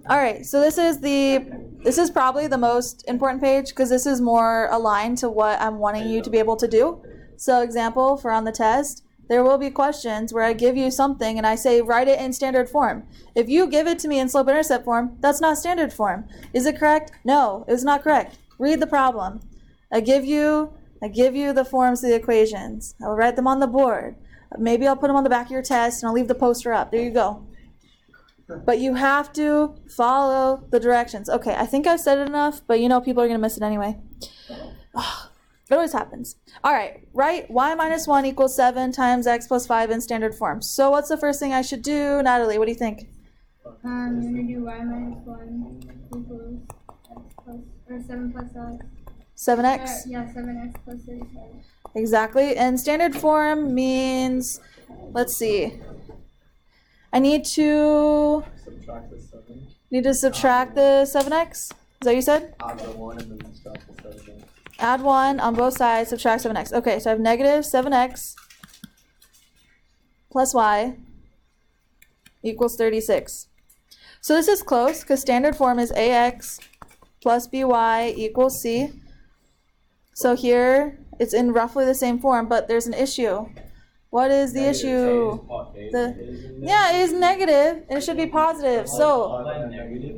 All right, so this is probably the most important page because this is more aligned to what I'm wanting you to be able to do. So example for on the test, there will be questions where I give you something and I say write it in standard form. If you give it to me in slope-intercept form, that's not standard form. Is it correct? No, it's not correct. Read the problem. I give you the forms of the equations. I'll write them on the board. Maybe I'll put them on the back of your test and I'll leave the poster up. There you go. But you have to follow the directions. Okay, I think I've said it enough, but you know people are going to miss it anyway. It always happens. All right, write y minus 1 equals 7 times x plus 5 in standard form. So what's the first thing I should do? Natalie, what do you think? I'm going to do y minus 1 equals x plus, or 7 plus x. 7x? Yeah, 7x plus 37. Exactly. And standard form means, let's see. I need to subtract the 7x. Is that what you said? Add the 1 and then subtract the 7x. Add 1 on both sides, subtract 7x. Okay, so I have negative 7x plus y equals 36. So this is close because standard form is ax plus by equals c. So here it's in roughly the same form, but there's an issue. What is the issue? Yeah, it is negative, and it should be positive. So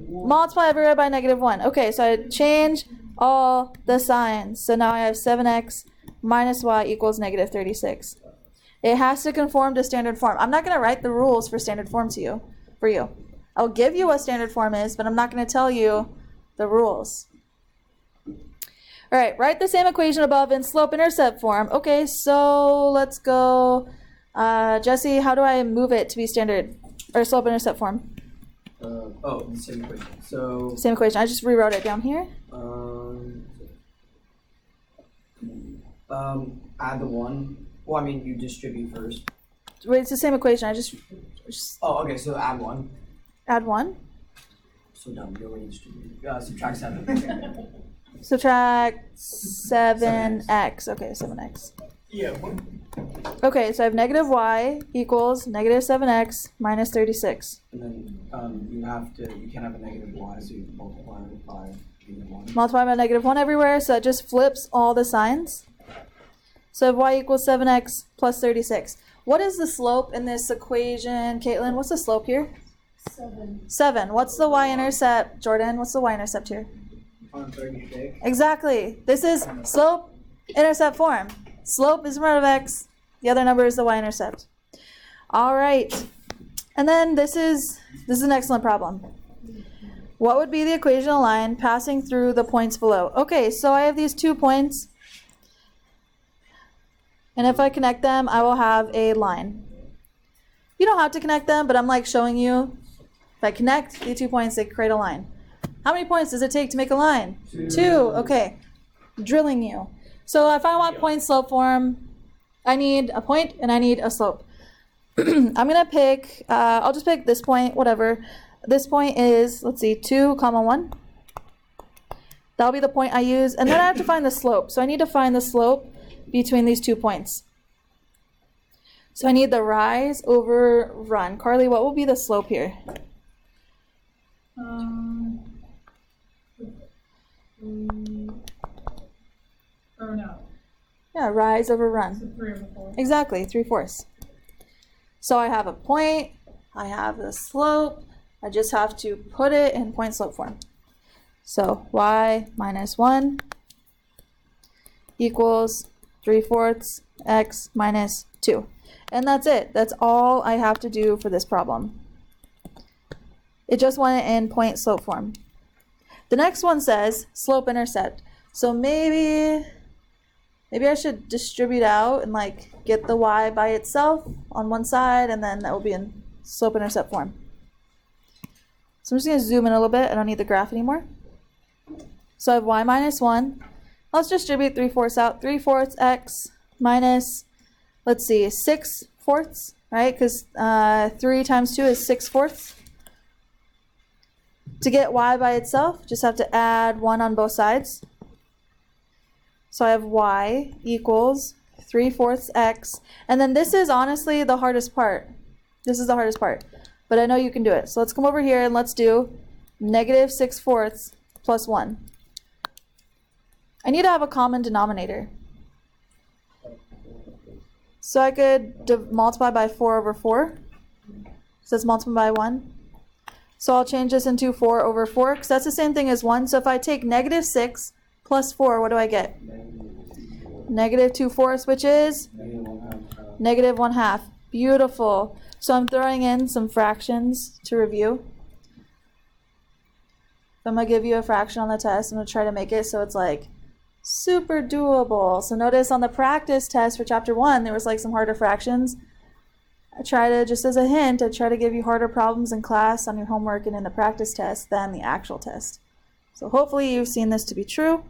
multiply everywhere by -1. Okay, so I change all the signs. So now I have 7x minus y equals -36. It has to conform to standard form. I'm not going to write the rules for standard form for you. I'll give you what standard form is, but I'm not going to tell you the rules. All right, write the same equation above in slope-intercept form. Okay, so let's go. Jesse, how do I move it to be standard or slope-intercept form? The same equation. So Same equation. I just rewrote it down here. add the 1. Well, I mean, you distribute first. Wait, it's the same equation. I just Oh, okay. So add 1. add 1. So dumb. You already distributed. Subtract 7. Subtract 7x. Okay, 7x. Yeah. Okay, so I have negative y equals negative 7x minus 36. And then you can't have a negative y, so you multiply it by -1. Multiply by -1 everywhere, so it just flips all the signs. So I have y equals 7x plus 36. What is the slope in this equation, Caitlin? What's the slope here? 7. 7. What's the y-intercept, Jordan? What's the y-intercept here? On 36. Exactly. This is slope-intercept form. Slope is in front of x. The other number is the y-intercept. All right. And then this is an excellent problem. What would be the equational line passing through the points below? Okay, so I have these 2 points. And if I connect them, I will have a line. You don't have to connect them, but I'm like showing you. If I connect the 2 points, they create a line. How many points does it take to make a line? 2. Okay. Drilling you. So if I want point slope form, I need a point and I need a slope. I'm going to pick, I'll just pick this point, whatever. This point is, let's see, 2, 1. That'll be the point I use. And then I have to find the slope. So I need to find the slope between these 2 points. So I need the rise over run. Carly, what will be the slope here? Or no. Yeah, rise over run. So 3/4. Exactly, 3/4. So I have a point, I have the slope, I just have to put it in point slope form. So y minus 1 equals 3/4 x minus 2. And that's it. That's all I have to do for this problem. It just went in point slope form. The next one says slope intercept. So maybe I should distribute out and like get the y by itself on one side, and then that will be in slope intercept form. So I'm just going to zoom in a little bit. I don't need the graph anymore. So I have y minus 1. Let's distribute 3/4 out. 3/4 x minus, let's see, 6/4, right? Because 3 times 2 is 6/4. To get y by itself, just have to add 1 on both sides. So I have y equals 3/4 x. And then this is honestly the hardest part. This is the hardest part. But I know you can do it. So let's come over here and let's do negative 6/4 plus 1. I need to have a common denominator. So I could multiply by 4 over 4. So let's multiply by 1. So I'll change this into 4 over 4, because that's the same thing as 1. So if I take negative 6 plus 4, what do I get? Negative 2/4, which is negative 1/2. Beautiful. So I'm throwing in some fractions to review. If I'm going to give you a fraction on the test, I'm going to try to make it so it's like super doable. So notice on the practice test for chapter 1, there was like some harder fractions. I try to, just as a hint, I try to give you harder problems in class on your homework and in the practice test than the actual test. So hopefully you've seen this to be true.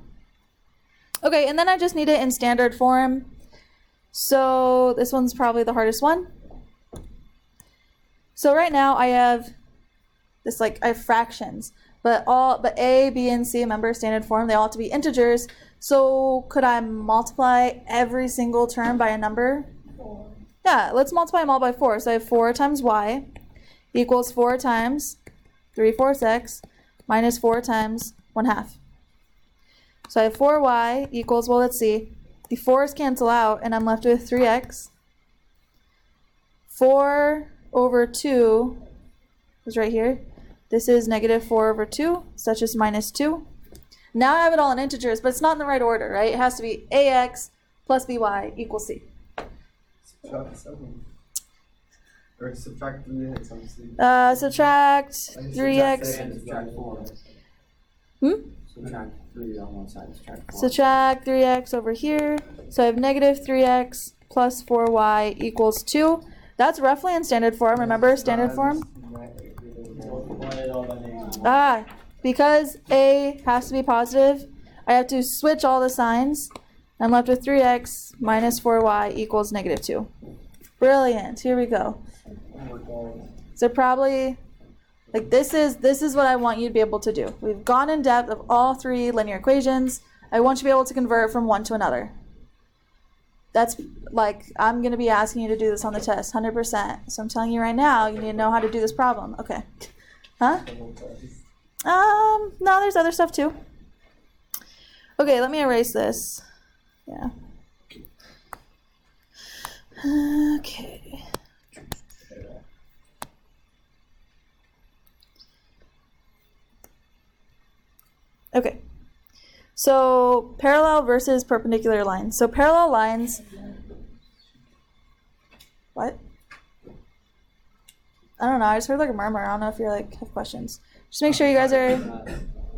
Okay, and then I just need it in standard form. So this one's probably the hardest one. So right now I have this, like, I have fractions, but A, B, and C, remember standard form, they all have to be integers. So could I multiply every single term by a number? 4. Yeah, let's multiply them all by 4. So I have 4 times y equals 4 times 3/4 x minus 4 times 1/2. So I have 4y equals, well, let's see, the 4's cancel out, and I'm left with 3x. 4 over 2 is right here. This is negative 4 over 2, so that's just minus 2. Now I have it all in integers, but it's not in the right order, right? It has to be ax plus by equals c. Subtract 7. Or subtract 3x, obviously. Subtract 3x. And subtract 4. Subtract 3 on one side, subtract 4. Subtract 3x over here. So I have negative 3x plus 4y equals 2. That's roughly in standard form. Remember standard form? Because a has to be positive, I have to switch all the signs. I'm left with 3x minus 4y equals negative 2. Brilliant. Here we go. So probably, like, this is what I want you to be able to do. We've gone in depth of all 3 linear equations. I want you to be able to convert from one to another. That's, like, I'm going to be asking you to do this on the test, 100%. So I'm telling you right now, you need to know how to do this problem. Okay. Huh? No, there's other stuff too. Okay, let me erase this. Yeah. Okay. Okay. So parallel versus perpendicular lines. So parallel lines. What? I don't know. I just heard like a murmur. I don't know if you're like have questions. Just make sure you guys are.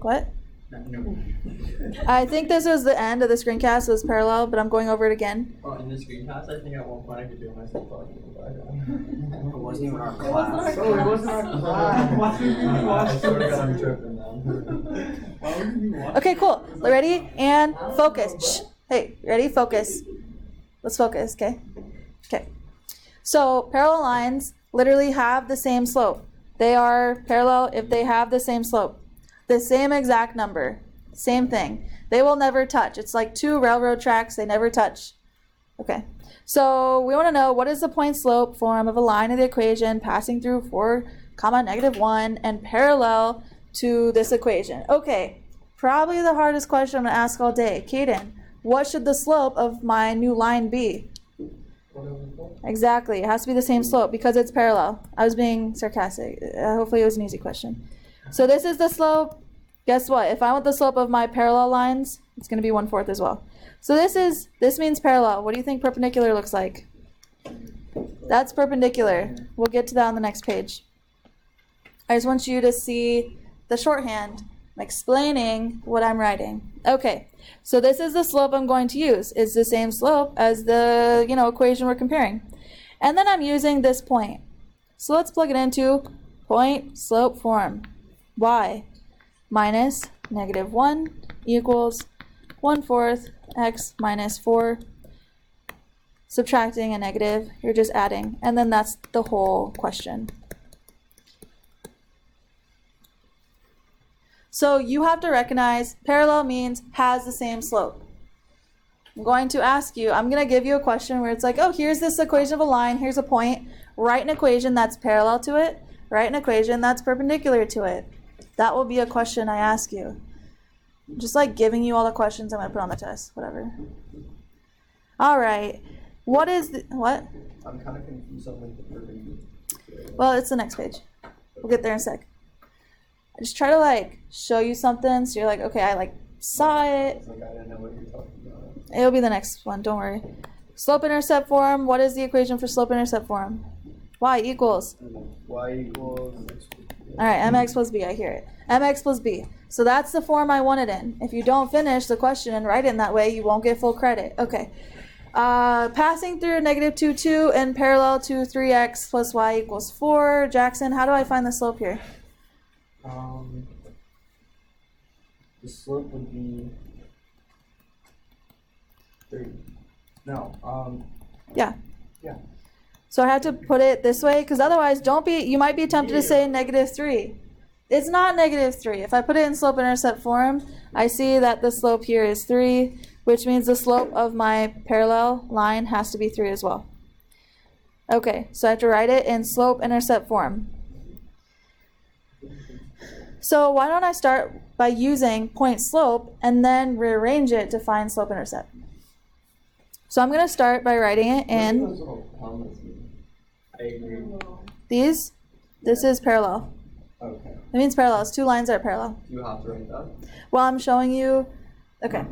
What? I think this was the end of the screencast. It was parallel, but I'm going over it again. Oh, in the screencast, I think at one point I could do it myself talking about it. It wasn't even our class. Oh, it wasn't our class. Why would we watch I sort of got on tripping now. Why would we watch Okay, cool. Ready? And focus. Shh. Hey, ready? Focus. Let's focus, okay? Okay. So parallel lines literally have the same slope. They are parallel if they have the same slope. The same exact number. Same thing. They will never touch. It's like 2 railroad tracks. They never touch. Okay. So we want to know what is the point slope form of a line of the equation passing through 4, -1 and parallel to this equation. Okay. Probably the hardest question I'm going to ask all day. Kaden, what should the slope of my new line be? Exactly. It has to be the same slope because it's parallel. I was being sarcastic. Hopefully it was an easy question. So this is the slope. Guess what? If I want the slope of my parallel lines, it's going to be 1/4 as well. So this means parallel. What do you think perpendicular looks like? That's perpendicular. We'll get to that on the next page. I just want you to see the shorthand. I'm explaining what I'm writing. Okay. So this is the slope I'm going to use. It's the same slope as the, equation we're comparing. And then I'm using this point. So let's plug it into point slope form. Y minus -1 equals 1/4 x minus 4. Subtracting a negative, you're just adding. And then that's the whole question. So you have to recognize parallel means has the same slope. I'm going to ask you, I'm going to give you a question where it's like, oh, here's this equation of a line, here's a point. Write an equation that's parallel to it. Write an equation that's perpendicular to it. That will be a question I ask you. Just like giving you all the questions I'm going to put on the test, whatever. All right. What is the, what? I'm kind of confused on like the perpendicular. Well, it's the next page. We'll get there in a sec. I just try to like show you something so you're like, okay, I like saw it. It's like I didn't know what you're talking about. It'll be the next one, don't worry. Slope-intercept form. What is the equation for slope-intercept form? Y equals. Y equals. All right, mx plus b, I hear it. Mx plus b. So that's the form I want it in. If you don't finish the question and write it in that way, you won't get full credit. Okay. Passing through negative 2, 2 and parallel to 3x plus y equals 4. Jackson, how do I find the slope here? The slope would be 3. No. Yeah. Yeah. So I had to put it this way because otherwise you might be tempted to say negative 3. It's not negative 3. If I put it in slope-intercept form, I see that the slope here is 3, which means the slope of my parallel line has to be 3 as well. Okay, so I have to write it in slope-intercept form. So why don't I start by using point slope and then rearrange it to find slope-intercept? So I'm going to start by writing it in I agree. these. This is parallel. Okay. It means parallel. It's 2 lines that are parallel. Do you have to write that? Well, I'm showing you, okay.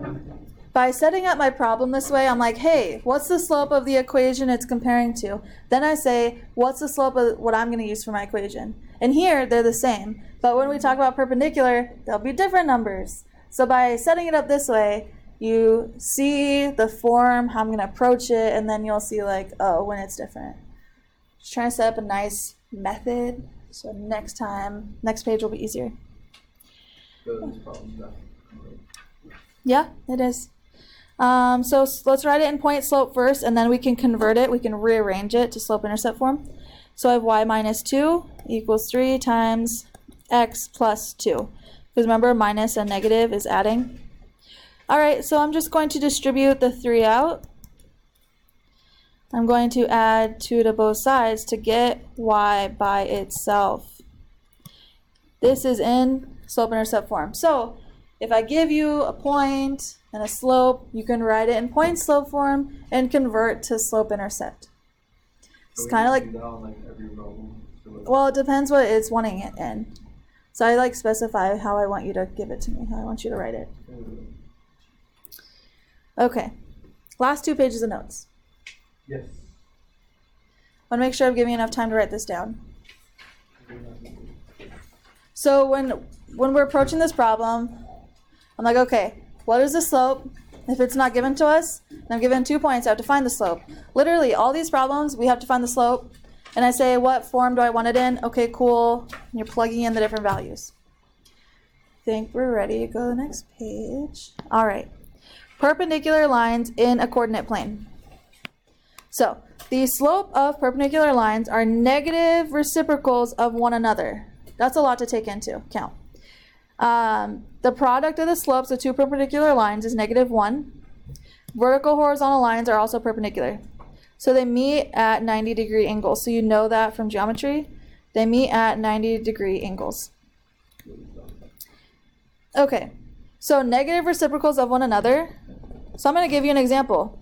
By setting up my problem this way, I'm like, hey, what's the slope of the equation it's comparing to? Then I say, what's the slope of what I'm going to use for my equation? And here, they're the same. But when we talk about perpendicular, there'll be different numbers. So by setting it up this way, you see the form, how I'm going to approach it, and then you'll see like, oh, when it's different. Just trying to set up a nice method. So next page will be easier. Those problems that. Yeah, it is. So let's write it in point slope first, and then we can convert it. We can rearrange it to slope-intercept form. So I have y minus 2 equals 3 times x plus 2. Because remember, minus and negative is adding. All right, so I'm just going to distribute the 3 out. I'm going to add 2 to both sides to get y by itself. This is in slope-intercept form. So if I give you a point and a slope, you can write it in point slope form and convert to slope-intercept. It's kind of like, Do that on like every problem. So like, well, it depends what it's wanting it in. So I like specify how I want you to give it to me, how I want you to write it. Okay, last 2 pages of notes. yes. I want to make sure I'm giving you enough time to write this down. So when we're approaching this problem, I'm like, okay, what is the slope? If it's not given to us, and I'm given 2 points, I have to find the slope. Literally, all these problems, we have to find the slope. And I say, what form do I want it in? Okay, cool. And you're plugging in the different values. I think we're ready to go to the next page. All right. Perpendicular lines in a coordinate plane. So the slope of perpendicular lines are negative reciprocals of one another. That's a lot to take into account. The product of the slopes of 2 perpendicular lines is -1. Vertical horizontal lines are also perpendicular. So they meet at 90-degree angles. So you know that from geometry. They meet at 90-degree angles. Okay, so negative reciprocals of one another. So I'm going to give you an example.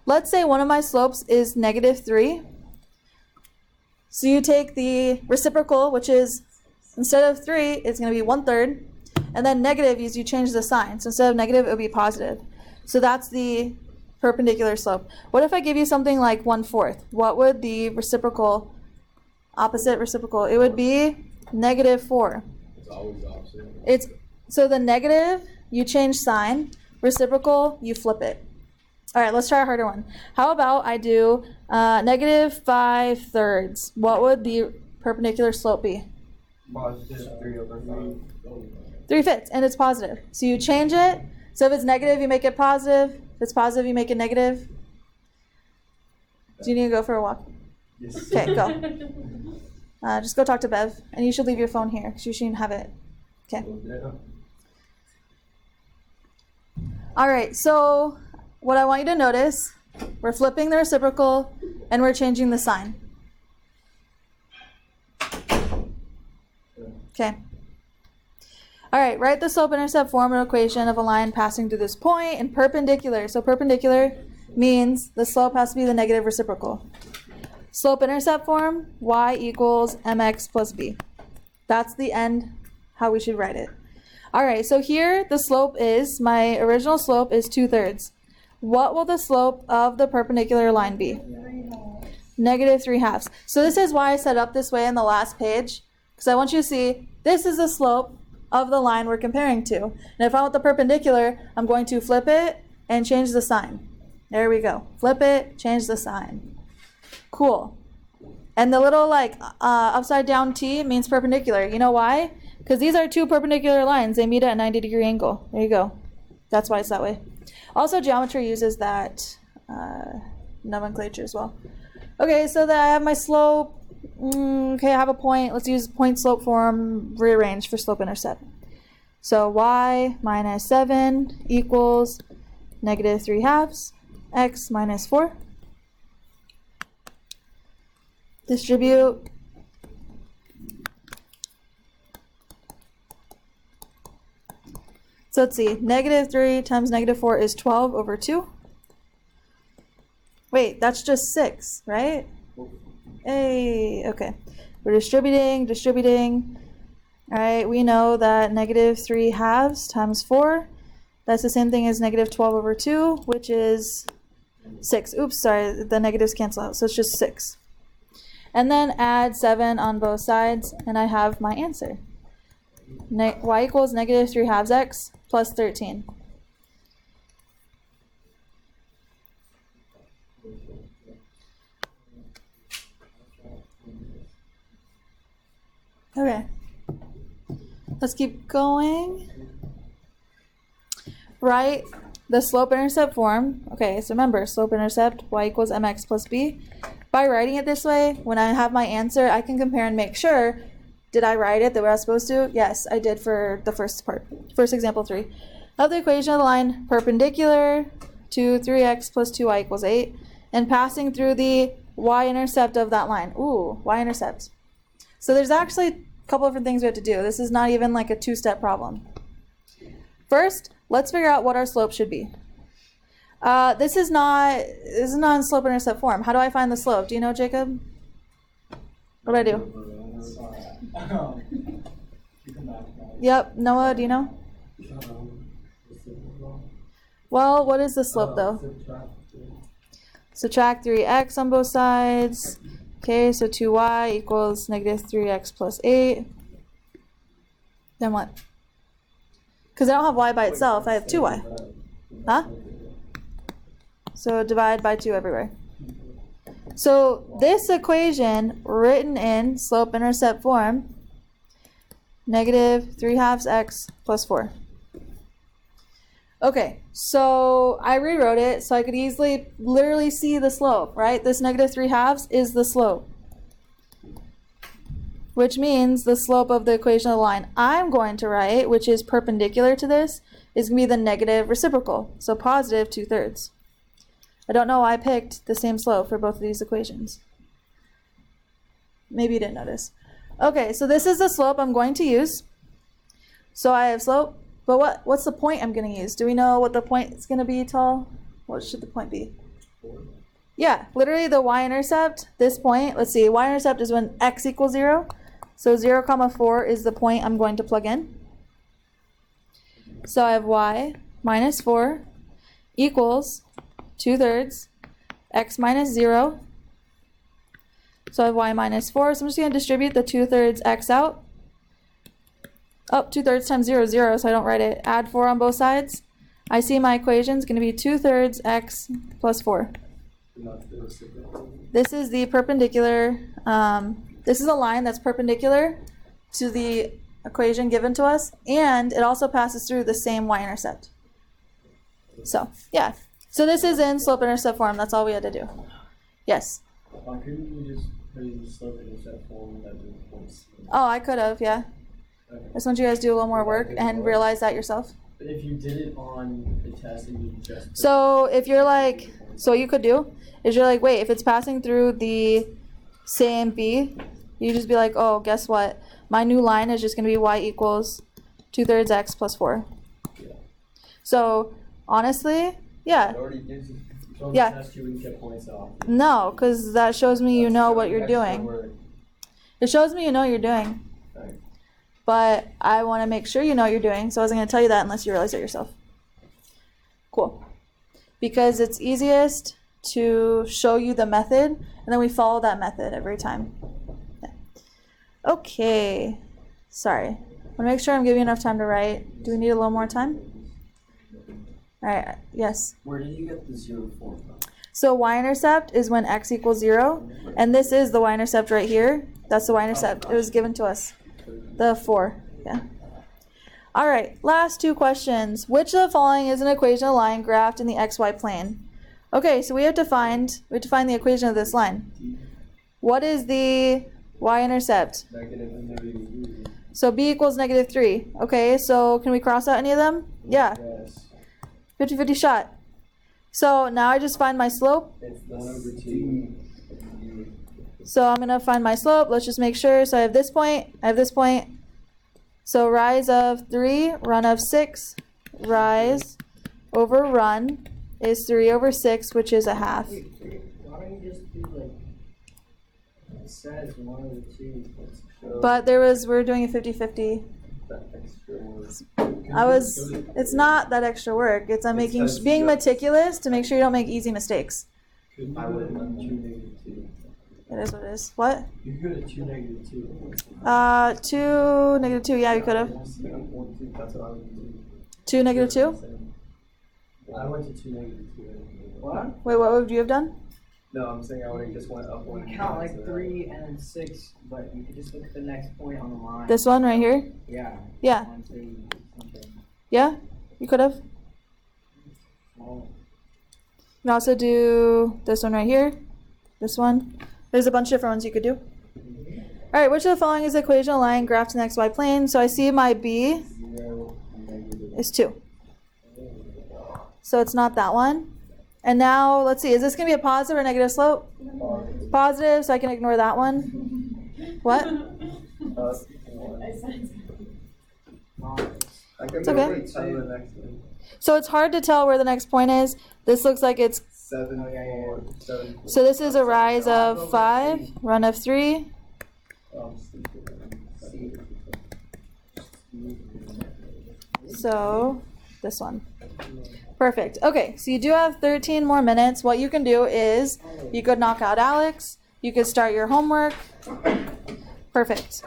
Let's say one of my slopes is -3. So you take the reciprocal, which is, instead of 3, it's going to be 1/3. And then negative is you change the sign. So instead of negative, it would be positive. So that's the perpendicular slope. What if I give you something like 1/4? What would the reciprocal, opposite reciprocal? It would be -4. It's always opposite. It's, so the negative, you change sign. Reciprocal, you flip it. All right, let's try a harder one. How about I do -5/3? What would the perpendicular slope be? Positive 3/5. 3/5, and it's positive. So you change it. So if it's negative, you make it positive. If it's positive, you make it negative. Do you need to go for a walk? Yes. Okay, go. Just go talk to Bev, and you should leave your phone here because you shouldn't have it. Okay. Yeah. All right, so what I want you to notice, we're flipping the reciprocal and we're changing the sign. Okay. All right, write the slope-intercept form of equation of a line passing through this point and perpendicular. So perpendicular means the slope has to be the negative reciprocal. Slope-intercept form, y equals mx plus b. That's the end, how we should write it. All right, so here the slope is, my original slope is 2/3. What will the slope of the perpendicular line be? Negative 3/2. So this is why I set up this way in the last page, because I want you to see this is the slope of the line we're comparing to. And if I want the perpendicular, I'm going to flip it and change the sign. There we go. Flip it, change the sign. Cool. And the little like upside down T means perpendicular. You know why? Because these are two perpendicular lines. They meet at a 90-degree angle. There you go. That's why it's that way. Also, geometry uses that nomenclature as well. Okay, so that I have my slope. Okay, I have a point. Let's use point slope form rearranged for slope intercept. So y minus 7 equals negative 3/2 x minus 4. Distribute. So let's see, negative 3 times negative 4 is 12 over 2. Wait, that's just 6, right? Hey, okay. We're distributing. All right, we know that negative 3/2 times 4, that's the same thing as negative 12 over 2, which is 6. Oops, sorry, the negatives cancel out, so it's just 6. And then add 7 on both sides, and I have my answer. Y equals negative 3/2 x plus 13. Okay, let's keep going. Write the slope-intercept form. Okay, so remember, slope-intercept, y equals mx plus b. By writing it this way, when I have my answer, I can compare and make sure, did I write it the way I was supposed to? Yes, I did for the first part. First example 3. Of the equation of the line perpendicular to 3x plus 2y equals 8, and passing through the y-intercept of that line. Ooh, y-intercept. So there's actually a couple different things we have to do. This is not even like a 2-step problem. First, let's figure out what our slope should be. This is not in slope-intercept form. How do I find the slope? Do you know, Jacob? What do I do? Yep, Noah, do you know? Well, what is the slope though? Subtract 3x on both sides. Okay, so 2y equals negative 3x plus 8. Then what? Because I don't have y by itself, I have 2y. Huh? So divide by 2 everywhere. So this equation written in slope-intercept form, negative 3/2 x plus 4. Okay, so I rewrote it so I could easily literally see the slope, right? This negative 3/2 is the slope, which means the slope of the equation of the line I'm going to write, which is perpendicular to this, is going to be the negative reciprocal, so positive 2/3. I don't know why I picked the same slope for both of these equations. Maybe you didn't notice. Okay, so this is the slope I'm going to use. So I have slope, but what's the point I'm going to use? Do we know what the point is going to be at all? What should the point be? Yeah, literally the y-intercept, this point, let's see, y-intercept is when x equals 0. So 0, 4 is the point I'm going to plug in. So I have y minus 4 equals 2/3 x minus 0. So I have y minus 4. So I'm just going to distribute the 2/3 x out. Oh, 2/3 times 0 is 0, so I don't write it. Add 4 on both sides. I see my equation is going to be 2/3 x plus 4. This is the perpendicular, this is a line that's perpendicular to the equation given to us, and it also passes through the same y-intercept. So, yeah. So this is in slope-intercept form. That's all we had to do. Yes? Couldn't you just put in the slope-intercept form that the points? Oh, I could have, yeah. Okay. I just want you guys to do a little more work and realize that yourself. But if you did it on the test and you just... So if you're like, so what you could do is you're like, wait, if it's passing through the same B, you just be like, oh, guess what? My new line is just going to be y equals 2/3 x plus 4. So honestly, yeah. It already gives you. So Yeah. Test you, we get points off. No, because that shows me you know what you're Extra doing. work. It shows me you know what you're doing. Right. But I want to make sure you know what you're doing, so I wasn't going to tell you that unless you realize it yourself. Cool. Because it's easiest to show you the method, and then we follow that method every time. Yeah. Okay. Sorry. I want to make sure I'm giving you enough time to write. Do we need a little more time? All right. Yes. Where did you get the 0, 4 from? So y-intercept is when x equals 0, and this is the y-intercept right here. That's the y-intercept. It was given to us. The 4. Yeah. All right. Last two questions. Which of the following is an equation of a line graphed in the xy plane? Okay, so we have to find the equation of this line. What is the y-intercept? Negative and negative. So b equals -3. Okay, so can we cross out any of them? Yeah. Yes. 50-50 shot. So now I just find my slope. It's the 1/2. So I'm going to find my slope. Let's just make sure. So I have this point. I have this point. So rise of 3, run of 6. Rise over run is 3/6, which is a half. Why don't you just do like it says one of the two? But we're doing a 50-50. That extra work. It's not that extra work. I'm being meticulous to make sure you don't make easy mistakes. Couldn't I would have done 2 -2. It is what it is. What? You could have 2 -2. 2 -2. Yeah, you could have. That's what I would do. 2 -2. I went to 2 -2. What? Wait, what would you have done? No, I'm saying I would have just went up one. You count like 3 and 6, but you could just look at the next point on the line. This one right here? Yeah. Yeah. 1, 3, something. Yeah? You could have. Small. You can also do this one right here. This one. There's a bunch of different ones you could do. Alright, which of the following is the equation of a line graphed in the xy plane? So I see my b 0 and negative. is 2. So it's not that one. And now, let's see, is this going to be a positive or negative slope? Positive, so I can ignore that one. What? I can It's okay. probably tell you the next one. So it's hard to tell where the next point is. This looks like it's, 7, 4, 7. so this is a rise of 5, run of 3. So this one. Perfect. Okay, so you do have 13 more minutes. What you can do is you could knock out Alex. You could start your homework. Perfect.